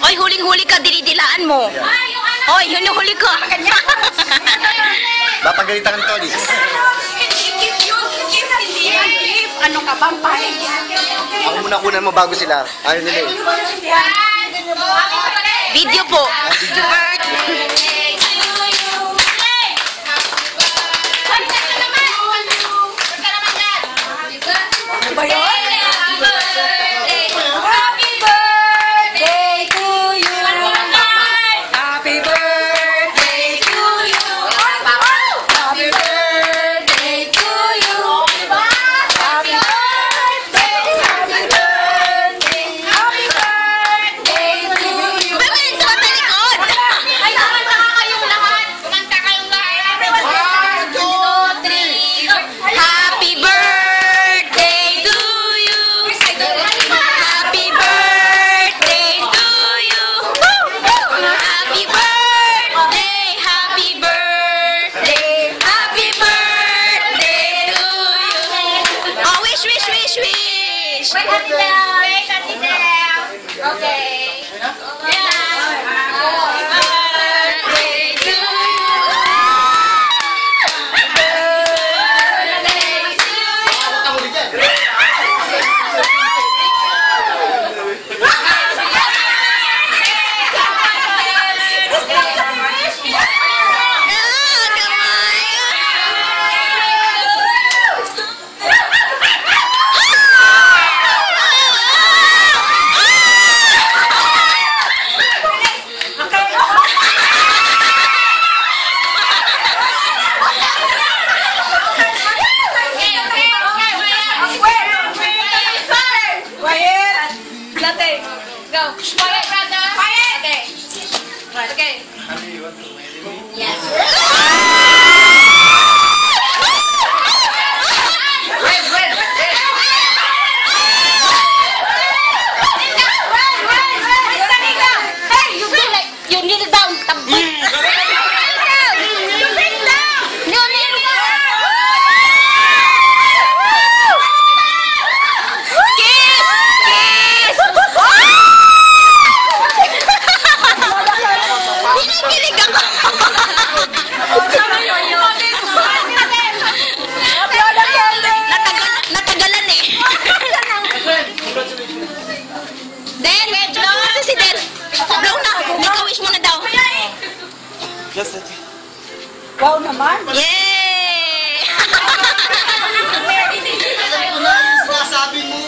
Oy, huling-huli ka, dinidilaan mo. Oy, yun yung huli ko. Papagalitan ka ni Tony. Ano ka bang pahig? Ako muna kunan mo bago sila. Ayaw nila eh. Video po. Ano ba yun? Go. Quiet, brother. Quiet. Okay. Right. Okay. Yes. Hey, you feel like you kneel down. Wow naman! Yay! Ano na yung sinasabi mo?